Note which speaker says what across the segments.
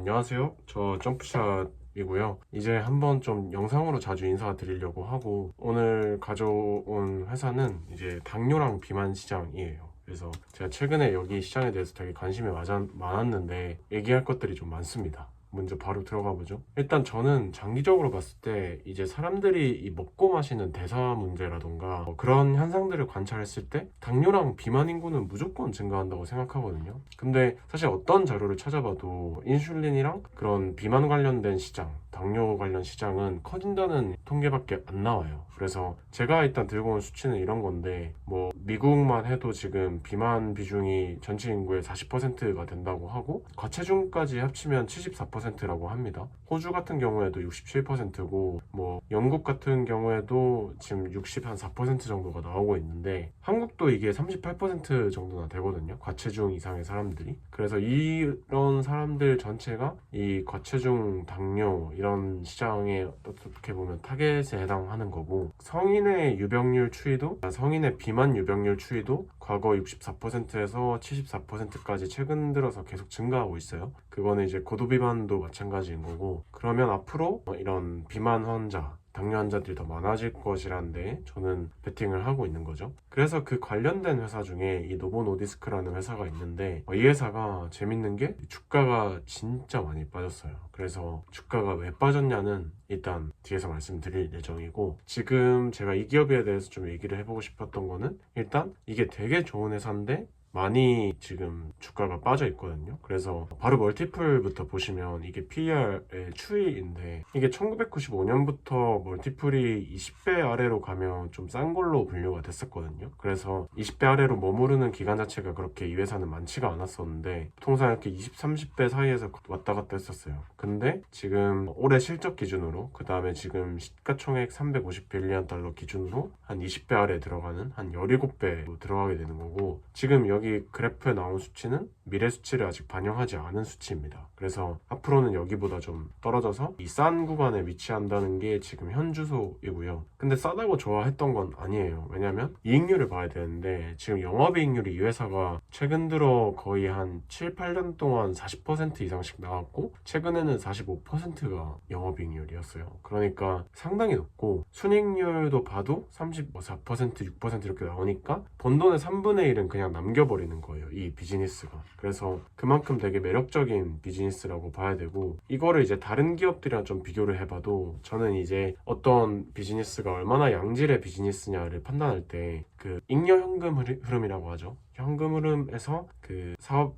Speaker 1: 안녕하세요. 저 점프샷이고요. 이제 한번 좀 영상으로 자주 인사드리려고 하고, 오늘 가져온 회사는 이제 당뇨랑 비만 시장이에요. 그래서 제가 최근에 여기 시장에 대해서 되게 관심이 많았는데 얘기할 것들이 좀 많습니다. 먼저 바로 들어가 보죠. 일단 저는 장기적으로 봤을 때 이제 사람들이 이 먹고 마시는 대사 문제라던가 그런 현상들을 관찰했을 때 당뇨랑 비만 인구는 무조건 증가한다고 생각하거든요. 근데 사실 어떤 자료를 찾아봐도 인슐린이랑 그런 비만 관련된 시장, 당뇨 관련 시장은 커진다는 통계밖에 안 나와요. 그래서 제가 일단 들고 온 수치는 이런 건데, 뭐 미국만 해도 지금 비만 비중이 전체 인구의 40%가 된다고 하고, 과체중까지 합치면 74%라고 합니다. 호주 같은 경우에도 67%고, 뭐 영국 같은 경우에도 지금 64% 정도가 나오고 있는데, 한국도 이게 38% 정도나 되거든요. 과체중 이상의 사람들이. 그래서 이런 사람들 전체가 이 과체중, 당뇨 이런 시장에 어떻게 보면 타겟에 해당하는 거고, 성인의 유병률 추이도, 성인의 비만 유병률 추이도 과거 64%에서 74%까지 최근 들어서 계속 증가하고 있어요. 그거는 이제 고도비만도 마찬가지인 거고, 그러면 앞으로 이런 비만 환자, 당뇨 환자들이 더 많아질 것이라는데 저는 베팅을 하고 있는 거죠. 그래서 그 관련된 회사 중에 이 노보노디스크라는 회사가 있는데, 이 회사가 재밌는 게 주가가 진짜 많이 빠졌어요. 그래서 주가가 왜 빠졌냐는 일단 뒤에서 말씀드릴 예정이고, 지금 제가 이 기업에 대해서 좀 얘기를 해보고 싶었던 거는, 일단 이게 되게 좋은 회사인데 많이 지금 주가가 빠져 있거든요. 그래서 바로 멀티플부터 보시면 이게 PER의 추이인데, 이게 1995년부터 멀티플이 20배 아래로 가면 좀 싼 걸로 분류가 됐었거든요. 그래서 20배 아래로 머무르는 기간 자체가 그렇게 이 회사는 많지가 않았었는데, 통상 이렇게 20, 30배 사이에서 왔다 갔다 했었어요. 근데 지금 올해 실적 기준으로, 그 다음에 지금 시가총액 350빌리언 달러 기준으로 한 20배 아래 들어가는 한 17배로 들어가게 되는 거고, 지금 여기 그래프에 나온 수치는 미래 수치를 아직 반영하지 않은 수치입니다. 그래서 앞으로는 여기보다 좀 떨어져서 이 싼 구간에 위치한다는 게 지금 현 주소이고요. 근데 싸다고 좋아했던 건 아니에요. 왜냐면 이익률을 봐야 되는데, 지금 영업이익률이 이 회사가 최근 들어 거의 한 7, 8년 동안 40% 이상씩 나왔고, 최근에는 45%가 영업이익률이었어요. 그러니까 상당히 높고, 순이익률도 봐도 34%, 6% 이렇게 나오니까 번 돈의 3분의 1은 그냥 남겨버리는 거예요, 이 비즈니스가. 그래서 그만큼 되게 매력적인 비즈니스라고 봐야 되고, 이거를 이제 다른 기업들이랑 좀 비교를 해봐도, 저는 이제 어떤 비즈니스가 얼마나 양질의 비즈니스냐를 판단할 때 그 잉여 현금 흐름이라고 하죠. 현금 흐름에서 그 사업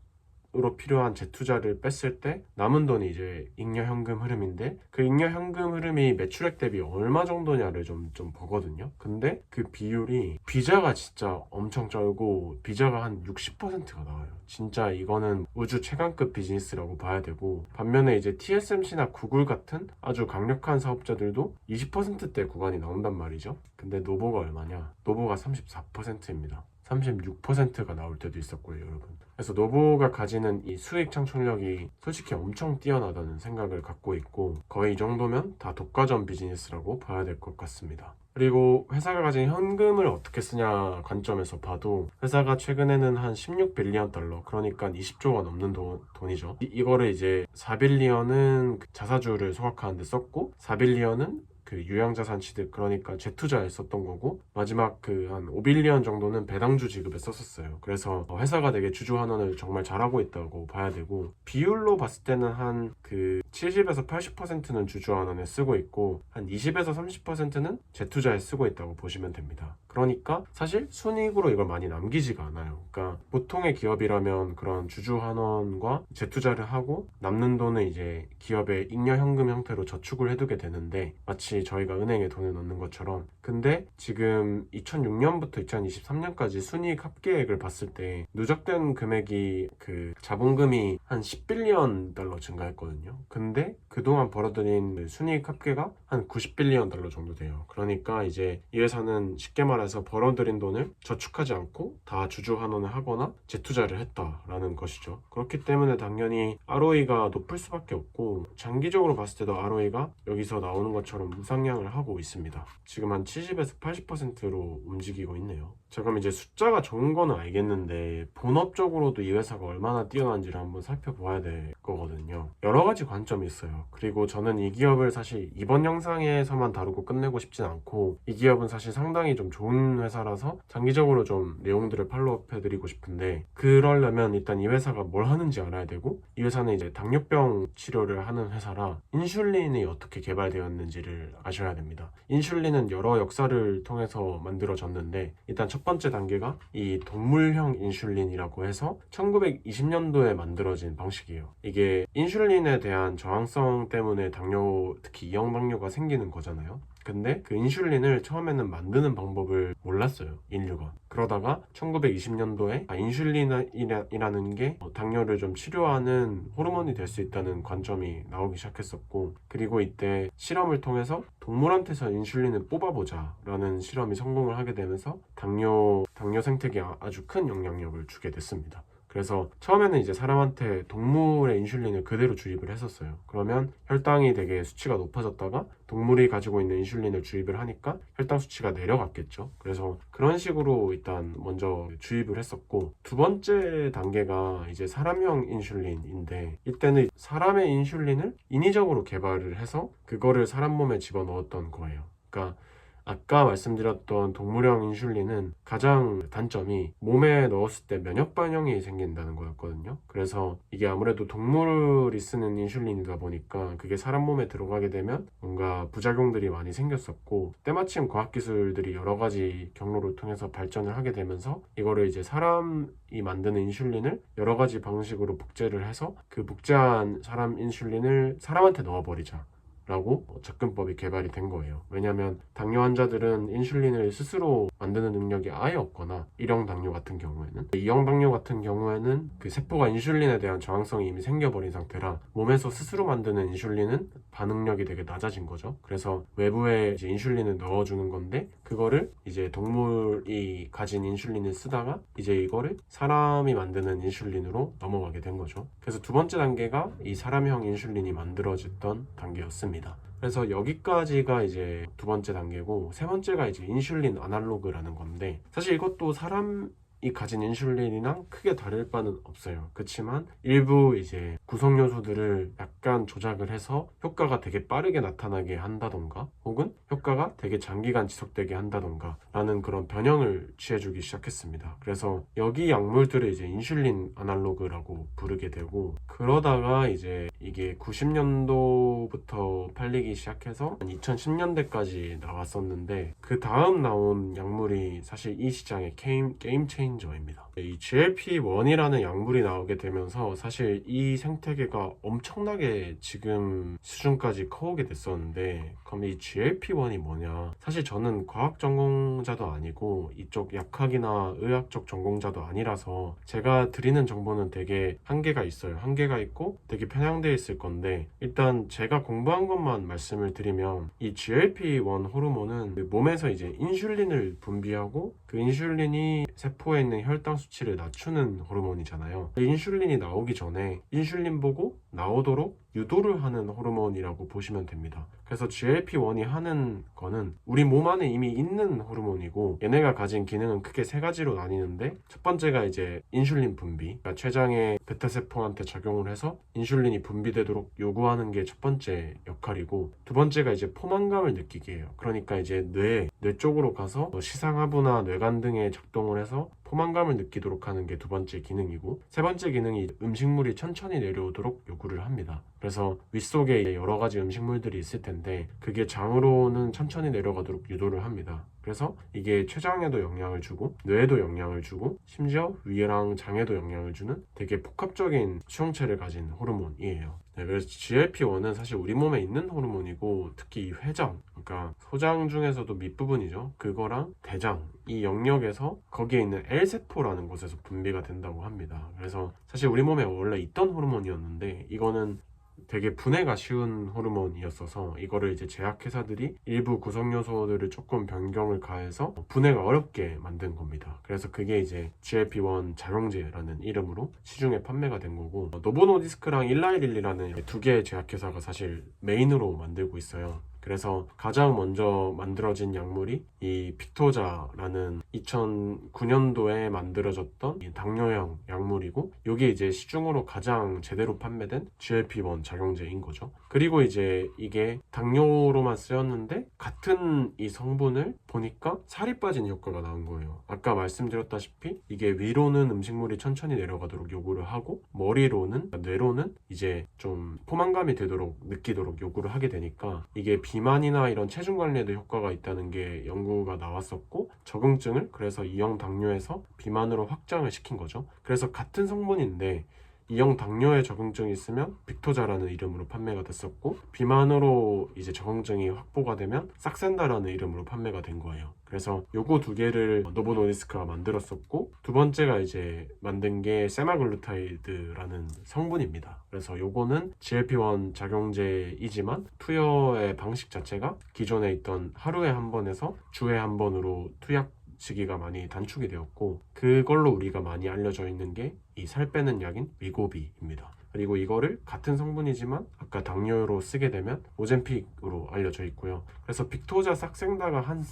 Speaker 1: 으로 필요한 재투자를 뺐을 때 남은 돈이 이제 잉여 현금 흐름인데, 그 잉여 현금 흐름이 매출액 대비 얼마 정도냐를 좀 보거든요. 근데 그 비율이 비자가 진짜 엄청 쩔고, 비자가 한 60%가 나와요. 진짜 이거는 우주 최강급 비즈니스라고 봐야 되고, 반면에 이제 TSMC나 구글 같은 아주 강력한 사업자들도 20%대 구간이 나온단 말이죠. 근데 노보가 얼마냐? 노보가 34%입니다. 36%가 나올 때도 있었고요, 여러분. 그래서 노보가 가지는 이 수익 창출력이 솔직히 엄청 뛰어나다는 생각을 갖고 있고, 거의 이 정도면 다 독과점 비즈니스라고 봐야 될 것 같습니다. 그리고 회사가 가진 현금을 어떻게 쓰냐 관점에서 봐도, 회사가 최근에는 한 16빌리언 달러, 그러니까 20조가 넘는 돈이죠. 이거를 이제 4빌리언은 자사주를 소각하는 데 썼고, 4빌리언은 그 유형자산 취득, 그러니까 재투자에 썼던 거고, 마지막 그 한 5빌리언 정도는 배당주 지급에 썼었어요. 그래서 회사가 되게 주주 환원을 정말 잘하고 있다고 봐야 되고, 비율로 봤을 때는 한 그 70에서 80%는 주주 환원에 쓰고 있고, 한 20에서 30%는 재투자에 쓰고 있다고 보시면 됩니다. 그러니까 사실 순이익으로 이걸 많이 남기지가 않아요. 그러니까 보통의 기업이라면 그런 주주 환원과 재투자를 하고 남는 돈은 이제 기업의 잉여 현금 형태로 저축을 해두게 되는데, 마치 저희가 은행에 돈을 넣는 것처럼. 근데 지금 2006년부터 2023년까지 순이익 합계액을 봤을 때 누적된 금액이, 그 자본금이 한 10빌리언 달러 증가했거든요. 근데 그동안 벌어들인 순이익 합계가 한 90빌리언 달러 정도 돼요. 그러니까 이제 이 회사는 쉽게 말해서 벌어들인 돈을 저축하지 않고 다 주주 환원을 하거나 재투자를 했다라는 것이죠. 그렇기 때문에 당연히 ROE가 높을 수밖에 없고, 장기적으로 봤을 때도 ROE가 여기서 나오는 것처럼 우상향을 하고 있습니다. 지금 한 70에서 80%로 움직이고 있네요. 자, 그럼 이제 숫자가 좋은 거는 알겠는데 본업적으로도 이 회사가 얼마나 뛰어난지를 한번 살펴봐야 될 거거든요. 여러 가지 관점이 있어요. 그리고 저는 이 기업을 사실 이번 영상에서만 다루고 끝내고 싶진 않고, 이 기업은 사실 상당히 좀 좋은 회사라서 장기적으로 좀 내용들을 팔로우업 해드리고 싶은데, 그러려면 일단 이 회사가 뭘 하는지 알아야 되고, 이 회사는 이제 당뇨병 치료를 하는 회사라 인슐린이 어떻게 개발되었는지를 아셔야 됩니다. 인슐린은 여러 역사를 통해서 만들어졌는데, 일단 첫 번째 단계가 이 동물형 인슐린이라고 해서 1920년도에 만들어진 방식이에요. 이게 인슐린에 대한 저항성 때문에 당뇨, 특히 이형당뇨가 생기는 거잖아요. 근데 그 인슐린을 처음에는 만드는 방법을 몰랐어요, 인류가. 그러다가 1920년도에 인슐린이라는 게 당뇨를 좀 치료하는 호르몬이 될 수 있다는 관점이 나오기 시작했었고, 그리고 이때 실험을 통해서 동물한테서 인슐린을 뽑아보자 라는 실험이 성공을 하게 되면서 당뇨 생태계에 아주 큰 영향력을 주게 됐습니다. 그래서 처음에는 이제 사람한테 동물의 인슐린을 그대로 주입을 했었어요. 그러면 혈당이 되게 수치가 높아졌다가 동물이 가지고 있는 인슐린을 주입을 하니까 혈당 수치가 내려갔겠죠. 그래서 그런 식으로 일단 먼저 주입을 했었고, 두 번째 단계가 이제 사람형 인슐린인데, 이때는 사람의 인슐린을 인위적으로 개발을 해서 그거를 사람 몸에 집어넣었던 거예요. 그러니까 아까 말씀드렸던 동물형 인슐린은 가장 단점이 몸에 넣었을 때 면역 반응이 생긴다는 거였거든요. 그래서 이게 아무래도 동물이 쓰는 인슐린이다 보니까 그게 사람 몸에 들어가게 되면 뭔가 부작용들이 많이 생겼었고, 때마침 과학기술들이 여러 가지 경로를 통해서 발전을 하게 되면서 이거를 이제 사람이 만드는 인슐린을 여러 가지 방식으로 복제를 해서 그 복제한 사람 인슐린을 사람한테 넣어버리자 라고 접근법이 개발이 된 거예요. 왜냐하면 당뇨 환자들은 인슐린을 스스로 만드는 능력이 아예 없거나, 1형 당뇨 같은 경우에는, 2형 당뇨 같은 경우에는 그 세포가 인슐린에 대한 저항성이 이미 생겨버린 상태라 몸에서 스스로 만드는 인슐린은 반응력이 되게 낮아진 거죠. 그래서 외부에 이제 인슐린을 넣어주는 건데, 그거를 이제 동물이 가진 인슐린을 쓰다가 이제 이거를 사람이 만드는 인슐린으로 넘어가게 된 거죠. 그래서 두 번째 단계가 이 사람형 인슐린이 만들어졌던 단계였습니다. 그래서 여기까지가 이제 두 번째 단계고, 세 번째가 이제 인슐린 아날로그라는 건데, 사실 이것도 사람이 가진 인슐린이랑 크게 다를 바는 없어요. 그렇지만 일부 이제 구성 요소들을 약간 조작을 해서 효과가 되게 빠르게 나타나게 한다던가, 혹은 효과가 되게 장기간 지속되게 한다던가 라는 그런 변형을 취해주기 시작했습니다. 그래서 여기 약물들을 이제 인슐린 아날로그라고 부르게 되고, 그러다가 이제 이게 90년도부터 팔리기 시작해서 2010년대까지 나왔었는데, 그 다음 나온 약물이 사실 이 시장의 게임 체인저입니다. 이 GLP-1이라는 약물이 나오게 되면서 사실 이 생태계가 엄청나게 지금 수준까지 커오게 됐었는데, 그럼 이 GLP-1이 뭐냐? 사실 저는 과학 전공자도 아니고 이쪽 약학이나 의학 쪽 전공자도 아니라서 제가 드리는 정보는 되게 한계가 있어요. 한계가 있고 되게 편향되어 있을 건데, 일단 제가 공부한 것만 말씀을 드리면, 이 GLP-1 호르몬은 몸에서 이제 인슐린을 분비하고, 그 인슐린이 세포에 있는 혈당 수치를 낮추는 호르몬이잖아요. 인슐린이 나오기 전에 인슐린 보고 나오도록 유도를 하는 호르몬이라고 보시면 됩니다. 그래서 GLP-1이 하는 거는 우리 몸 안에 이미 있는 호르몬이고, 얘네가 가진 기능은 크게 세 가지로 나뉘는데, 첫 번째가 이제 인슐린 분비, 그러니까 췌장의 베타세포한테 작용을 해서 인슐린이 분비되도록 요구하는 게 첫 번째 역할이고, 두 번째가 이제 포만감을 느끼게 해요. 그러니까 이제 뇌 쪽으로 가서 시상하부나 뇌관 등에 작동을 해서 포만감을 느끼도록 하는 게 두 번째 기능이고, 세 번째 기능이 음식물이 천천히 내려오도록 요구를 합니다. 그래서 윗속에 여러 가지 음식물들이 있을 텐데 그게 장으로는 천천히 내려가도록 유도를 합니다. 그래서 이게 췌장에도 영향을 주고 뇌에도 영향을 주고 심지어 위랑 장에도 영향을 주는 되게 복합적인 수용체를 가진 호르몬이에요. 네, 그래서 GLP-1은 사실 우리 몸에 있는 호르몬이고, 특히 이 회장, 그러니까 소장 중에서도 밑부분이죠. 그거랑 대장, 이 영역에서 거기에 있는 L세포라는 곳에서 분비가 된다고 합니다. 그래서 사실 우리 몸에 원래 있던 호르몬이었는데, 이거는 되게 분해가 쉬운 호르몬이었어서 이거를 이제 제약회사들이 일부 구성 요소들을 조금 변경을 가해서 분해가 어렵게 만든 겁니다. 그래서 그게 이제 GLP-1 자룡제라는 이름으로 시중에 판매가 된 거고, 노보노디스크랑 일라이릴리라는 두 개의 제약회사가 사실 메인으로 만들고 있어요. 그래서 가장 먼저 만들어진 약물이 이 빅토자라는 2009년도에 만들어졌던 이 당뇨형 약물이고, 이게 이제 시중으로 가장 제대로 판매된 GLP-1 작용제인 거죠. 그리고 이제 이게 당뇨로만 쓰였는데 같은 이 성분을 보니까 살이 빠지는 효과가 나온 거예요. 아까 말씀드렸다시피 이게 위로는 음식물이 천천히 내려가도록 요구를 하고, 머리로는, 뇌로는 이제 좀 포만감이 되도록 느끼도록 요구를 하게 되니까 이게 비만이나 이런 체중 관리에도 효과가 있다는 게 연구가 나왔었고, 적응증을 그래서 2형 당뇨에서 비만으로 확장을 시킨 거죠. 그래서 같은 성분인데 2형 당뇨에 적응증이 있으면 빅토자라는 이름으로 판매가 됐었고, 비만으로 이제 적응증이 확보가 되면 싹센다라는 이름으로 판매가 된 거예요. 그래서 요거 두 개를 노보 노디스크가 만들었었고, 두 번째가 이제 만든 게 세마글루타이드라는 성분입니다. 그래서 요거는 GLP-1 작용제이지만 투여의 방식 자체가 기존에 있던 하루에 한 번에서 주에 한 번으로 투약 시기가 많이 단축이 되었고, 그걸로 우리가 많이 알려져 있는 게 이 살 빼는 약인 위고비입니다. 그리고 이거를 같은 성분이지만 아까 당뇨로 쓰게 되면 오젬픽으로 알려져 있고요. 그래서 빅토자 싹센다가 한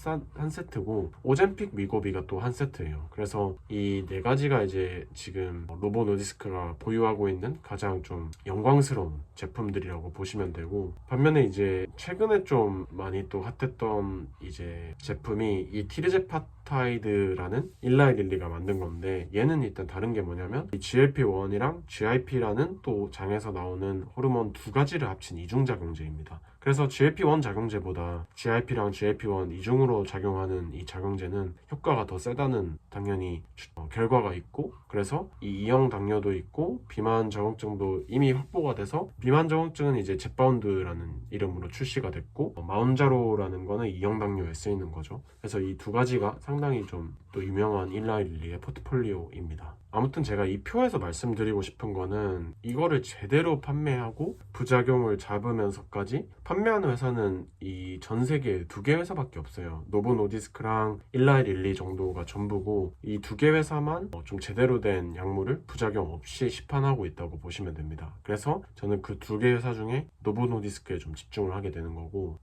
Speaker 1: 세트고 오젬픽 위고비가 또 한 세트예요. 그래서 이 네 가지가 이제 지금 노보 노디스크가 보유하고 있는 가장 좀 영광스러운 제품들이라고 보시면 되고, 반면에 이제 최근에 좀 많이 또 핫했던 이제 제품이 이 티르제파타이드라는 일라이 릴리가 만든 건데, 얘는 일단 다른 게 뭐냐면 이 GLP-1이랑 GIP라는 또 장에서 나오는 호르몬 두 가지를 합친 이중작용제입니다. 그래서 GLP-1 작용제보다 GIP랑 GLP-1 이중으로 작용하는 이 작용제는 효과가 더 세다는 당연히 결과가 있고, 그래서 이 2형 당뇨도 있고 비만 적응증도 이미 확보가 돼서, 비만 적응증은 이제 젯바운드라는 이름으로 출시가 됐고, 마운자로라는 거는 2형 당뇨에 쓰이는 거죠. 그래서 이 두 가지가 상당히 좀 또 유명한 일라이 릴리의 포트폴리오입니다. 아무튼 제가 이 표에서 말씀드리고 싶은 거는, 이거를 제대로 판매하고 부작용을 잡으면서까지 판매하는 회사는 이 전 세계에 두 개 회사밖에 없어요. 노보 노디스크랑 일라이 릴리 정도가 전부고, 이 두 개 회사만 좀 제대로 된 약물을 부작용 없이 시판하고 있다고 보시면 됩니다. 그래서 저는 그 두 개 회사 중에 노보 노디스크에 좀 집중을 하게 되는 거고,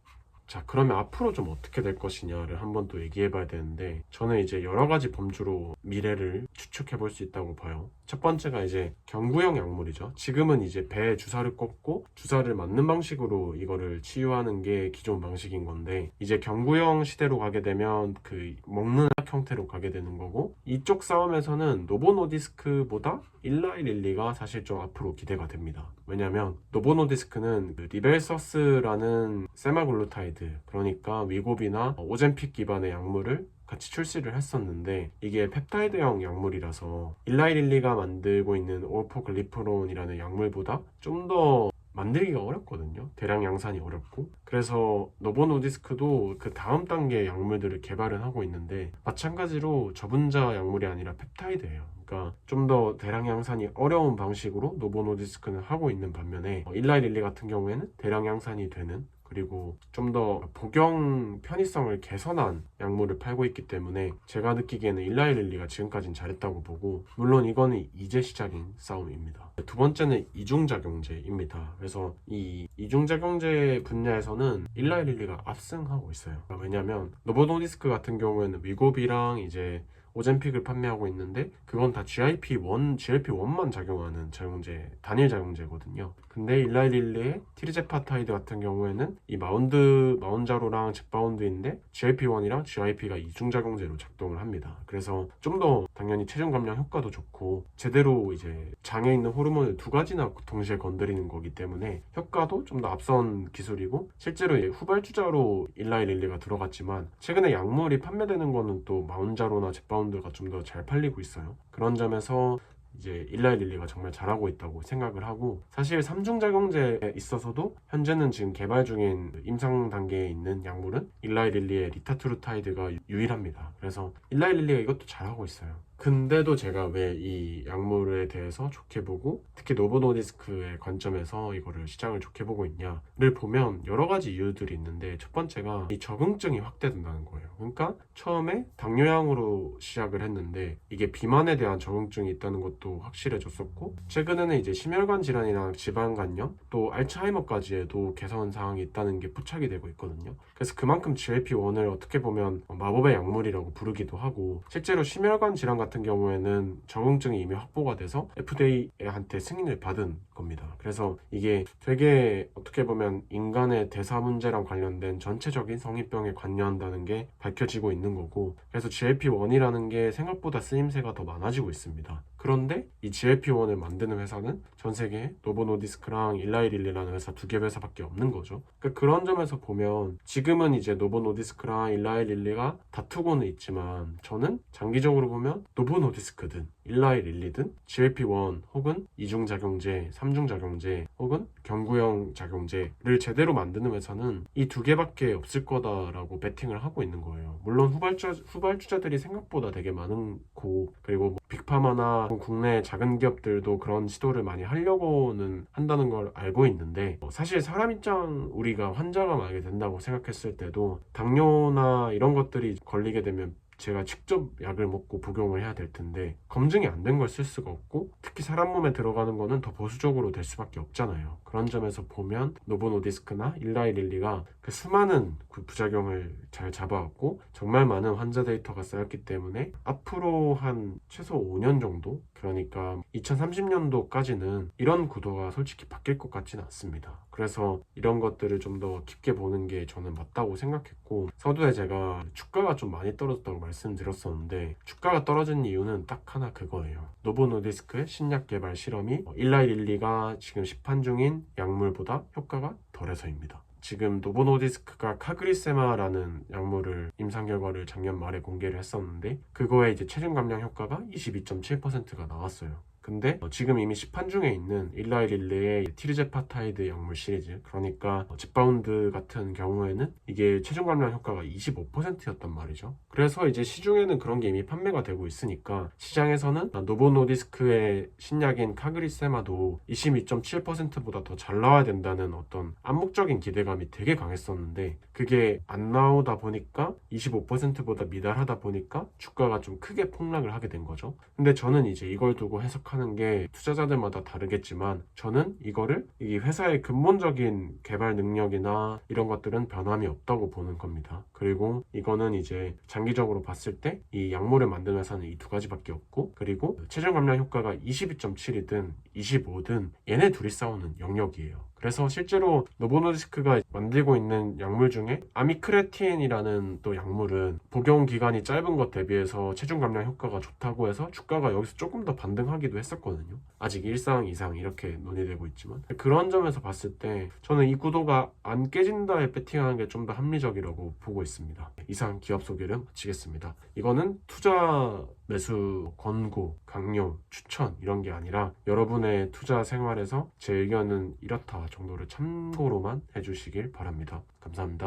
Speaker 1: 자, 그러면 앞으로 좀 어떻게 될 것이냐를 한번 또 얘기해 봐야 되는데, 저는 이제 여러 가지 범주로 미래를 추측해 볼 수 있다고 봐요. 첫 번째가 이제 경구형 약물이죠. 지금은 이제 배에 주사를 꽂고 주사를 맞는 방식으로 이거를 치유하는 게 기존 방식인 건데, 이제 경구형 시대로 가게 되면 그 먹는 약 형태로 가게 되는 거고, 이쪽 싸움에서는 노보 노디스크보다 일라이 릴리가 사실 좀 앞으로 기대가 됩니다. 왜냐면 노보 노디스크는 그 리벨서스라는 세마글루타이드, 그러니까 위고비나 오젬픽 기반의 약물을 같이 출시를 했었는데, 이게 펩타이드형 약물이라서 일라이 릴리가 만들고 있는 올포글리프론이라는 약물보다 좀 더 만들기가 어렵거든요. 대량 양산이 어렵고. 그래서 노보 노디스크도 그 다음 단계 약물들을 개발은 하고 있는데, 마찬가지로 저분자 약물이 아니라 펩타이드예요. 그러니까 좀 더 대량 양산이 어려운 방식으로 노보 노디스크는 하고 있는 반면에, 일라이 릴리 같은 경우에는 대량 양산이 되는, 그리고 좀 더 복용 편의성을 개선한 약물을 팔고 있기 때문에 제가 느끼기에는 일라이 릴리가 지금까지는 잘했다고 보고, 물론 이거는 이제 시작인 싸움입니다. 두 번째는 이중작용제입니다. 그래서 이 이중작용제 분야에서는 일라이 릴리가 압승하고 있어요. 왜냐면 노보 노디스크 같은 경우에는 위고비랑 이제 오젬픽을 판매하고 있는데, 그건 다 GLP-1만 작용하는 작용제, 단일 작용제거든요. 근데 일라이 릴리의 티르제파타이드 같은 경우에는 이 마운자로랑 젯바운드인데 GLP-1이랑 GIP가 이중작용제로 작동을 합니다. 그래서 좀 더 당연히 체중 감량 효과도 좋고, 제대로 이제 장에 있는 호르몬을 두 가지나 동시에 건드리는 거기 때문에 효과도 좀 더 앞선 기술이고, 실제로 후발주자로 일라이 릴리가 들어갔지만 최근에 약물이 판매되는 거는 또 마운자로나 젯바운드가 좀 더 잘 팔리고 있어요. 그런 점에서 이제 일라이 릴리가 정말 잘하고 있다고 생각을 하고, 사실 3중작용제에 있어서도 현재는 지금 개발 중인 임상 단계에 있는 약물은 일라이 릴리의 리타트루타이드가 유일합니다. 그래서 일라이 릴리가 이것도 잘하고 있어요. 근데도 제가 왜 이 약물에 대해서 좋게 보고 특히 노보 노디스크의 관점에서 이거를 시장을 좋게 보고 있냐를 보면 여러 가지 이유들이 있는데, 첫 번째가 이 적응증이 확대된다는 거예요. 그러니까 처음에 당뇨약으로 시작을 했는데 이게 비만에 대한 적응증이 있다는 것도 확실해졌었고, 최근에는 이제 심혈관 질환이나 지방간염 또 알츠하이머까지에도 개선 사항이 있다는 게 포착이 되고 있거든요. 그래서 그만큼 GLP-1을 어떻게 보면 마법의 약물이라고 부르기도 하고, 실제로 심혈관 질환 같은 경우에는 적응증이 이미 확보가 돼서 FDA한테 승인을 받은 겁니다. 그래서 이게 되게 어떻게 보면 인간의 대사 문제랑 관련된 전체적인 성인병에 관여한다는 게 밝혀지고 있는 거고, 그래서 GLP-1이라는 게 생각보다 쓰임새가 더 많아지고 있습니다. 그런데 이 GLP-1을 만드는 회사는 전 세계에 노보 노디스크랑 일라이릴리라는 회사 두 개 회사밖에 없는 거죠. 그러니까 그런 점에서 보면 지금은 이제 노보 노디스크랑 일라이릴리가 다투고는 있지만, 저는 장기적으로 보면 노보 노디스크든 일라이릴리든 GLP-1 혹은 이중작용제, 삼중작용제 혹은 경구형 작용제를 제대로 만드는 회사는 이 두 개밖에 없을 거다라고 베팅을 하고 있는 거예요. 물론 후발주자들이 생각보다 되게 많고, 그리고 뭐 빅파마나 국내 작은 기업들도 그런 시도를 많이 하려고는 한다는 걸 알고 있는데, 사실 사람 입장, 우리가 환자가 만약에 된다고 생각했을 때도 당뇨나 이런 것들이 걸리게 되면 제가 직접 약을 먹고 복용을 해야 될 텐데, 검증이 안 된 걸 쓸 수가 없고, 특히 사람 몸에 들어가는 거는 더 보수적으로 될 수밖에 없잖아요. 그런 점에서 보면 노보 노디스크나 일라이릴리가 그 수많은 그 부작용을 잘 잡아왔고 정말 많은 환자 데이터가 쌓였기 때문에 앞으로 한 최소 5년 정도, 그러니까 2030년도까지는 이런 구도가 솔직히 바뀔 것 같지는 않습니다. 그래서 이런 것들을 좀 더 깊게 보는 게 저는 맞다고 생각했고, 서두에 제가 주가가 좀 많이 떨어졌다고 말씀드렸었는데, 주가가 떨어진 이유는 딱 하나 그거예요. 노보 노디스크의 신약 개발 실험이 일라이릴리가 지금 시판 중인 약물보다 효과가 덜해서입니다. 지금 노보 노디스크가 카그리세마라는 약물을 임상 결과를 작년 말에 공개를 했었는데, 그거에 이제 체중 감량 효과가 22.7%가 나왔어요. 근데 지금 이미 시판 중에 있는 일라이릴리의 티르제파타이드 약물 시리즈, 그러니까 짚바운드 같은 경우에는 이게 체중 감량 효과가 25%였단 말이죠. 그래서 이제 시중에는 그런 게 이미 판매가 되고 있으니까 시장에서는 노보 노디스크의 신약인 카그리세마도 22.7%보다 더 잘 나와야 된다는 어떤 암묵적인 기대감이 되게 강했었는데, 그게 안 나오다 보니까 25%보다 미달하다 보니까 주가가 좀 크게 폭락을 하게 된 거죠. 근데 저는 이제 이걸 두고 해석하는 게 투자자들마다 다르겠지만, 저는 이거를 이 회사의 근본적인 개발 능력이나 이런 것들은 변함이 없다고 보는 겁니다. 그리고 이거는 이제 장기적으로 봤을 때 이 약물을 만드는 회사는 이 두 가지밖에 없고, 그리고 체중 감량 효과가 22.7이든 25든 얘네 둘이 싸우는 영역이에요. 그래서 실제로 노보 노디스크가 만들고 있는 약물 중에 아미크레틴이라는 또 약물은 복용 기간이 짧은 것 대비해서 체중 감량 효과가 좋다고 해서 주가가 여기서 조금 더 반등하기도 했었거든요. 아직 1상, 2상 이렇게 논의되고 있지만, 그런 점에서 봤을 때 저는 이 구도가 안 깨진다에 베팅하는 게 좀 더 합리적이라고 보고 있습니다. 이상 기업 소개를 마치겠습니다. 이거는 투자 매수 권고, 강요, 추천 이런 게 아니라 여러분의 투자 생활에서 제 의견은 이렇다 정도를 참고로만 해주시길 바랍니다. 감사합니다.